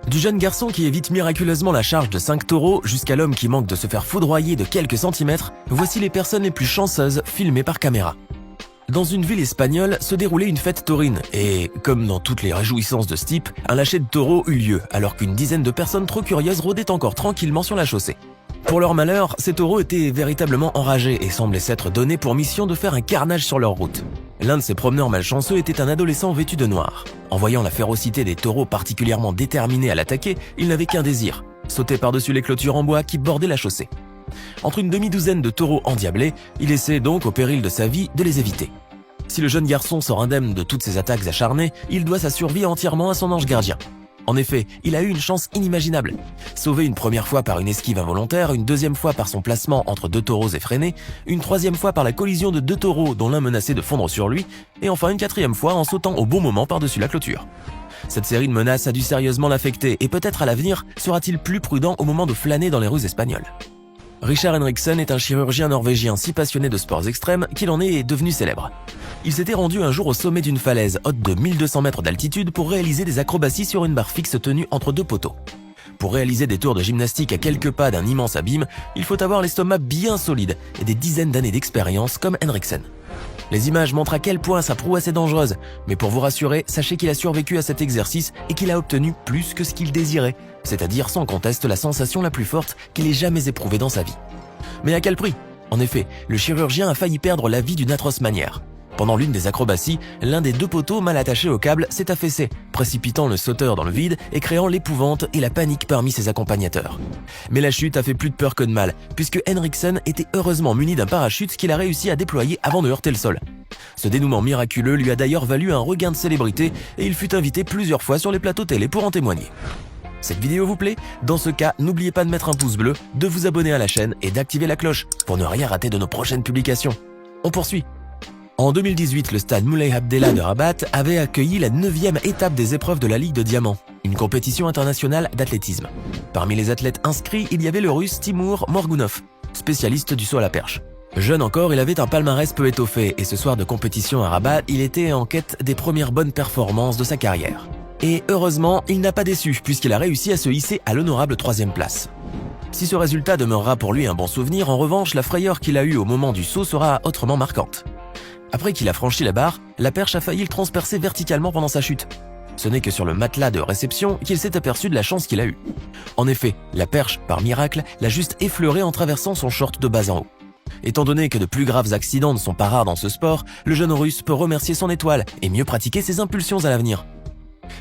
Du jeune garçon qui évite miraculeusement la charge de 5 taureaux jusqu'à l'homme qui manque de se faire foudroyer de quelques centimètres, voici les personnes les plus chanceuses filmées par caméra. Dans une ville espagnole se déroulait une fête taurine et, comme dans toutes les réjouissances de ce type, un lâcher de taureaux eut lieu alors qu'une dizaine de personnes trop curieuses rôdaient encore tranquillement sur la chaussée. Pour leur malheur, ces taureaux étaient véritablement enragés et semblaient s'être donnés pour mission de faire un carnage sur leur route. L'un de ces promeneurs malchanceux était un adolescent vêtu de noir. En voyant la férocité des taureaux particulièrement déterminés à l'attaquer, il n'avait qu'un désir, sauter par-dessus les clôtures en bois qui bordaient la chaussée. Entre une demi-douzaine de taureaux endiablés, il essaie donc, au péril de sa vie, de les éviter. Si le jeune garçon sort indemne de toutes ces attaques acharnées, il doit sa survie entièrement à son ange gardien. En effet, il a eu une chance inimaginable. Sauvé une première fois par une esquive involontaire, une deuxième fois par son placement entre 2 taureaux effrénés, une troisième fois par la collision de 2 taureaux dont l'un menaçait de fondre sur lui, et enfin une quatrième fois en sautant au bon moment par-dessus la clôture. Cette série de menaces a dû sérieusement l'affecter et peut-être à l'avenir sera-t-il plus prudent au moment de flâner dans les rues espagnoles. Richard Henriksen est un chirurgien norvégien si passionné de sports extrêmes qu'il en est devenu célèbre. Il s'était rendu un jour au sommet d'une falaise haute de 1200 mètres d'altitude pour réaliser des acrobaties sur une barre fixe tenue entre 2 poteaux. Pour réaliser des tours de gymnastique à quelques pas d'un immense abîme, il faut avoir l'estomac bien solide et des dizaines d'années d'expérience comme Henriksen. Les images montrent à quel point sa prouesse est dangereuse, mais pour vous rassurer, sachez qu'il a survécu à cet exercice et qu'il a obtenu plus que ce qu'il désirait, c'est-à-dire sans conteste la sensation la plus forte qu'il ait jamais éprouvée dans sa vie. Mais à quel prix ? En effet, le chirurgien a failli perdre la vie d'une atroce manière. Pendant l'une des acrobaties, l'un des 2 poteaux mal attachés au câble s'est affaissé, précipitant le sauteur dans le vide et créant l'épouvante et la panique parmi ses accompagnateurs. Mais la chute a fait plus de peur que de mal, puisque Henriksen était heureusement muni d'un parachute qu'il a réussi à déployer avant de heurter le sol. Ce dénouement miraculeux lui a d'ailleurs valu un regain de célébrité et il fut invité plusieurs fois sur les plateaux télé pour en témoigner. Cette vidéo vous plaît ? Dans ce cas, n'oubliez pas de mettre un pouce bleu, de vous abonner à la chaîne et d'activer la cloche pour ne rien rater de nos prochaines publications. On poursuit. En 2018, le stade Moulay Abdellah de Rabat avait accueilli la 9e étape des épreuves de la Ligue de Diamant, une compétition internationale d'athlétisme. Parmi les athlètes inscrits, il y avait le russe Timur Morgunov, spécialiste du saut à la perche. Jeune encore, il avait un palmarès peu étoffé et ce soir de compétition à Rabat, il était en quête des premières bonnes performances de sa carrière. Et heureusement, il n'a pas déçu puisqu'il a réussi à se hisser à l'honorable 3e place. Si ce résultat demeurera pour lui un bon souvenir, en revanche, la frayeur qu'il a eue au moment du saut sera autrement marquante. Après qu'il a franchi la barre, la perche a failli le transpercer verticalement pendant sa chute. Ce n'est que sur le matelas de réception qu'il s'est aperçu de la chance qu'il a eue. En effet, la perche, par miracle, l'a juste effleuré en traversant son short de bas en haut. Étant donné que de plus graves accidents ne sont pas rares dans ce sport, le jeune russe peut remercier son étoile et mieux pratiquer ses impulsions à l'avenir.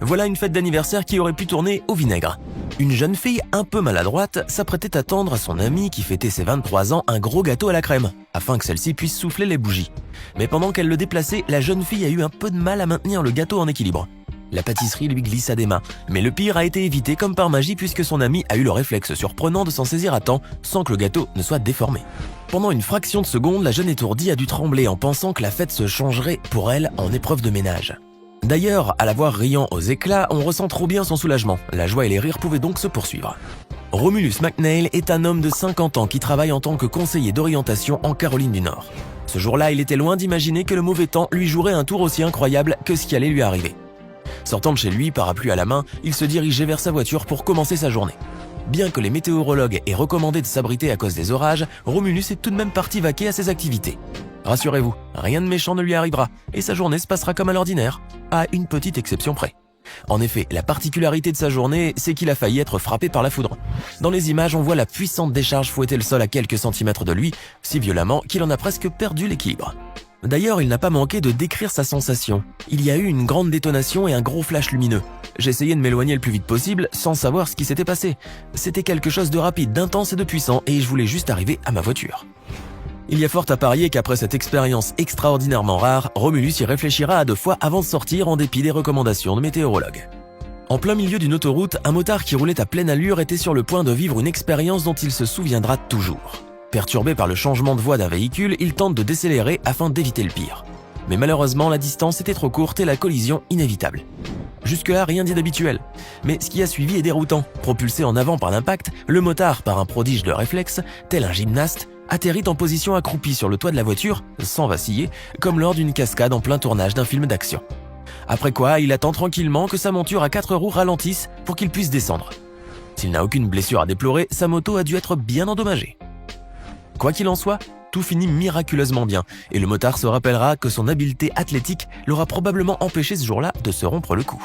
Voilà une fête d'anniversaire qui aurait pu tourner au vinaigre. Une jeune fille un peu maladroite s'apprêtait à tendre à son amie qui fêtait ses 23 ans un gros gâteau à la crème, afin que celle-ci puisse souffler les bougies. Mais pendant qu'elle le déplaçait, la jeune fille a eu un peu de mal à maintenir le gâteau en équilibre. La pâtisserie lui glissa des mains, mais le pire a été évité comme par magie puisque son amie a eu le réflexe surprenant de s'en saisir à temps sans que le gâteau ne soit déformé. Pendant une fraction de seconde, la jeune étourdie a dû trembler en pensant que la fête se changerait pour elle en épreuve de ménage. D'ailleurs, à la voir riant aux éclats, on ressent trop bien son soulagement. La joie et les rires pouvaient donc se poursuivre. Romulus McNeil est un homme de 50 ans qui travaille en tant que conseiller d'orientation en Caroline du Nord. Ce jour-là, il était loin d'imaginer que le mauvais temps lui jouerait un tour aussi incroyable que ce qui allait lui arriver. Sortant de chez lui, parapluie à la main, il se dirigeait vers sa voiture pour commencer sa journée. Bien que les météorologues aient recommandé de s'abriter à cause des orages, Romulus est tout de même parti vaquer à ses activités. Rassurez-vous, rien de méchant ne lui arrivera et sa journée se passera comme à l'ordinaire, à une petite exception près. En effet, la particularité de sa journée, c'est qu'il a failli être frappé par la foudre. Dans les images, on voit la puissante décharge fouetter le sol à quelques centimètres de lui, si violemment qu'il en a presque perdu l'équilibre. D'ailleurs, il n'a pas manqué de décrire sa sensation. Il y a eu une grande détonation et un gros flash lumineux. J'essayais de m'éloigner le plus vite possible sans savoir ce qui s'était passé. C'était quelque chose de rapide, d'intense et de puissant et je voulais juste arriver à ma voiture. Il y a fort à parier qu'après cette expérience extraordinairement rare, Romulus y réfléchira à 2 fois avant de sortir en dépit des recommandations de météorologues. En plein milieu d'une autoroute, un motard qui roulait à pleine allure était sur le point de vivre une expérience dont il se souviendra toujours. Perturbé par le changement de voie d'un véhicule, il tente de décélérer afin d'éviter le pire. Mais malheureusement, la distance était trop courte et la collision inévitable. Jusque-là, rien d'inhabituel. Mais ce qui a suivi est déroutant. Propulsé en avant par l'impact, le motard, par un prodige de réflexe, tel un gymnaste, atterrit en position accroupie sur le toit de la voiture, sans vaciller, comme lors d'une cascade en plein tournage d'un film d'action. Après quoi, il attend tranquillement que sa monture à 4 roues ralentisse pour qu'il puisse descendre. S'il n'a aucune blessure à déplorer, sa moto a dû être bien endommagée. Quoi qu'il en soit, tout finit miraculeusement bien et le motard se rappellera que son habileté athlétique l'aura probablement empêché ce jour-là de se rompre le cou.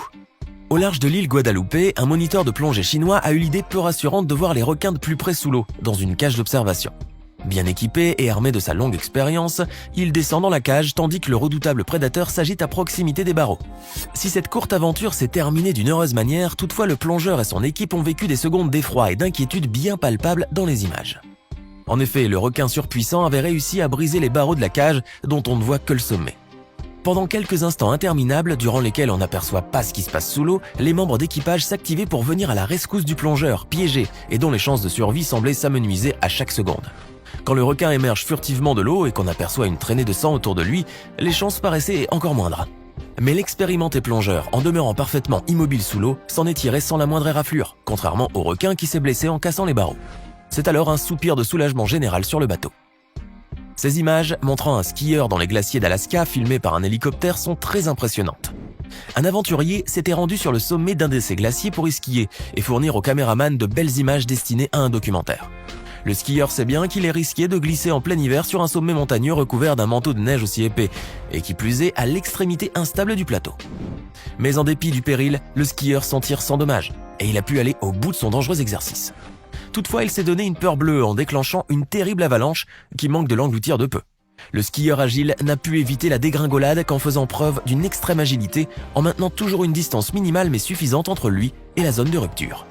Au large de l'île Guadalupe, un moniteur de plongée chinois a eu l'idée peu rassurante de voir les requins de plus près sous l'eau, dans une cage d'observation. Bien équipé et armé de sa longue expérience, il descend dans la cage tandis que le redoutable prédateur s'agite à proximité des barreaux. Si cette courte aventure s'est terminée d'une heureuse manière, toutefois le plongeur et son équipe ont vécu des secondes d'effroi et d'inquiétude bien palpables dans les images. En effet, le requin surpuissant avait réussi à briser les barreaux de la cage dont on ne voit que le sommet. Pendant quelques instants interminables, durant lesquels on n'aperçoit pas ce qui se passe sous l'eau, les membres d'équipage s'activaient pour venir à la rescousse du plongeur, piégé, et dont les chances de survie semblaient s'amenuiser à chaque seconde. Quand le requin émerge furtivement de l'eau et qu'on aperçoit une traînée de sang autour de lui, les chances paraissaient encore moindres. Mais l'expérimenté plongeur, en demeurant parfaitement immobile sous l'eau, s'en est tiré sans la moindre éraflure, contrairement au requin qui s'est blessé en cassant les barreaux. C'est alors un soupir de soulagement général sur le bateau. Ces images, montrant un skieur dans les glaciers d'Alaska filmées par un hélicoptère, sont très impressionnantes. Un aventurier s'était rendu sur le sommet d'un de ces glaciers pour y skier et fournir aux caméramans de belles images destinées à un documentaire. Le skieur sait bien qu'il est risqué de glisser en plein hiver sur un sommet montagneux recouvert d'un manteau de neige aussi épais, et qui plus est à l'extrémité instable du plateau. Mais en dépit du péril, le skieur s'en tire sans dommage, et il a pu aller au bout de son dangereux exercice. Toutefois, il s'est donné une peur bleue en déclenchant une terrible avalanche qui manque de l'engloutir de peu. Le skieur agile n'a pu éviter la dégringolade qu'en faisant preuve d'une extrême agilité, en maintenant toujours une distance minimale mais suffisante entre lui et la zone de rupture.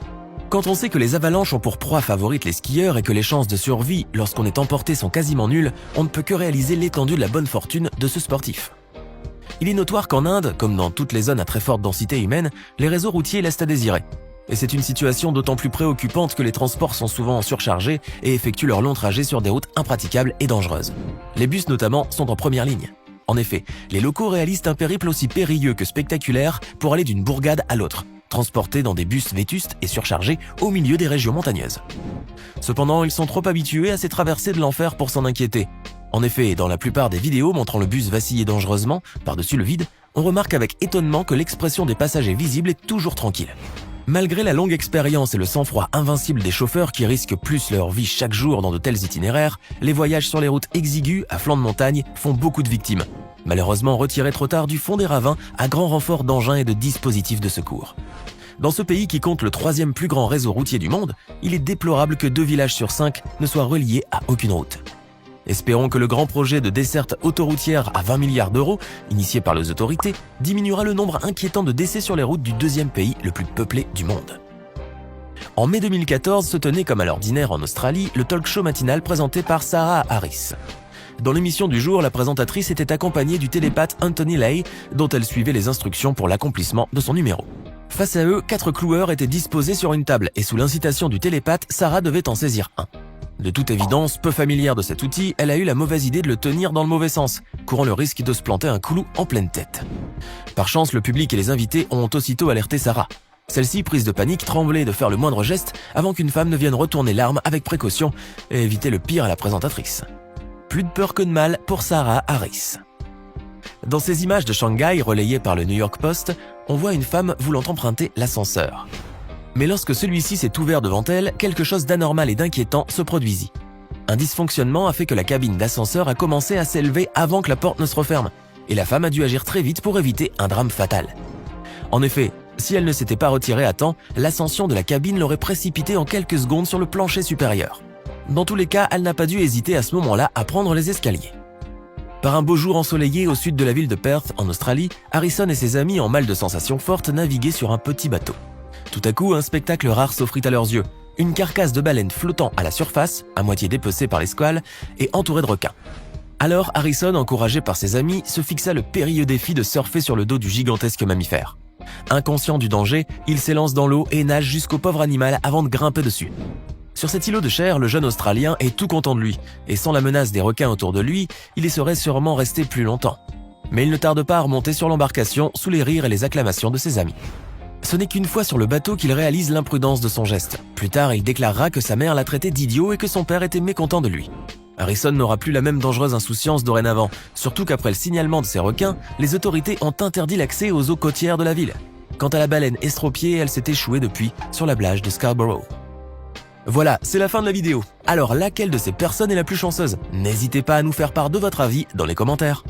Quand on sait que les avalanches ont pour proie favorite les skieurs et que les chances de survie lorsqu'on est emporté sont quasiment nulles, on ne peut que réaliser l'étendue de la bonne fortune de ce sportif. Il est notoire qu'en Inde, comme dans toutes les zones à très forte densité humaine, les réseaux routiers laissent à désirer. Et c'est une situation d'autant plus préoccupante que les transports sont souvent surchargés et effectuent leur long trajet sur des routes impraticables et dangereuses. Les bus notamment sont en première ligne. En effet, les locaux réalisent un périple aussi périlleux que spectaculaire pour aller d'une bourgade à l'autre, transportés dans des bus vétustes et surchargés au milieu des régions montagneuses. Cependant, ils sont trop habitués à ces traversées de l'enfer pour s'en inquiéter. En effet, dans la plupart des vidéos montrant le bus vaciller dangereusement par-dessus le vide, on remarque avec étonnement que l'expression des passagers visible est toujours tranquille. Malgré la longue expérience et le sang-froid invincible des chauffeurs qui risquent plus leur vie chaque jour dans de tels itinéraires, les voyages sur les routes exiguës à flanc de montagne font beaucoup de victimes, malheureusement retirées trop tard du fond des ravins à grand renfort d'engins et de dispositifs de secours. Dans ce pays qui compte le 3e plus grand réseau routier du monde, il est déplorable que 2 villages sur 5 ne soient reliés à aucune route. Espérons que le grand projet de desserte autoroutière à 20 milliards d'euros, initié par les autorités, diminuera le nombre inquiétant de décès sur les routes du 2e pays le plus peuplé du monde. En mai 2014 se tenait comme à l'ordinaire en Australie le talk-show matinal présenté par Sarah Harris. Dans l'émission du jour, la présentatrice était accompagnée du télépathe Anthony Lay, dont elle suivait les instructions pour l'accomplissement de son numéro. Face à eux, 4 cloueurs étaient disposés sur une table et sous l'incitation du télépathe, Sarah devait en saisir un. De toute évidence, peu familière de cet outil, elle a eu la mauvaise idée de le tenir dans le mauvais sens, courant le risque de se planter un clou en pleine tête. Par chance, le public et les invités ont aussitôt alerté Sarah. Celle-ci, prise de panique, tremblait de faire le moindre geste avant qu'une femme ne vienne retourner l'arme avec précaution et éviter le pire à la présentatrice. Plus de peur que de mal pour Sarah Harris. Dans ces images de Shanghai relayées par le New York Post, on voit une femme voulant emprunter l'ascenseur. Mais lorsque celui-ci s'est ouvert devant elle, quelque chose d'anormal et d'inquiétant se produisit. Un dysfonctionnement a fait que la cabine d'ascenseur a commencé à s'élever avant que la porte ne se referme, et la femme a dû agir très vite pour éviter un drame fatal. En effet, si elle ne s'était pas retirée à temps, l'ascension de la cabine l'aurait précipitée en quelques secondes sur le plancher supérieur. Dans tous les cas, elle n'a pas dû hésiter à ce moment-là à prendre les escaliers. Par un beau jour ensoleillé au sud de la ville de Perth, en Australie, Harrison et ses amis en mal de sensations fortes naviguaient sur un petit bateau. Tout à coup, un spectacle rare s'offrit à leurs yeux. Une carcasse de baleine flottant à la surface, à moitié dépecée par les squales, et entourée de requins. Alors Harrison, encouragé par ses amis, se fixa le périlleux défi de surfer sur le dos du gigantesque mammifère. Inconscient du danger, il s'élance dans l'eau et nage jusqu'au pauvre animal avant de grimper dessus. Sur cet îlot de chair, le jeune Australien est tout content de lui, et sans la menace des requins autour de lui, il y serait sûrement resté plus longtemps. Mais il ne tarde pas à remonter sur l'embarcation sous les rires et les acclamations de ses amis. Ce n'est qu'une fois sur le bateau qu'il réalise l'imprudence de son geste. Plus tard, il déclarera que sa mère l'a traité d'idiot et que son père était mécontent de lui. Harrison n'aura plus la même dangereuse insouciance dorénavant, surtout qu'après le signalement de ces requins, les autorités ont interdit l'accès aux eaux côtières de la ville. Quant à la baleine estropiée, elle s'est échouée depuis sur la plage de Scarborough. Voilà, c'est la fin de la vidéo. Alors laquelle de ces personnes est la plus chanceuse? N'hésitez pas à nous faire part de votre avis dans les commentaires.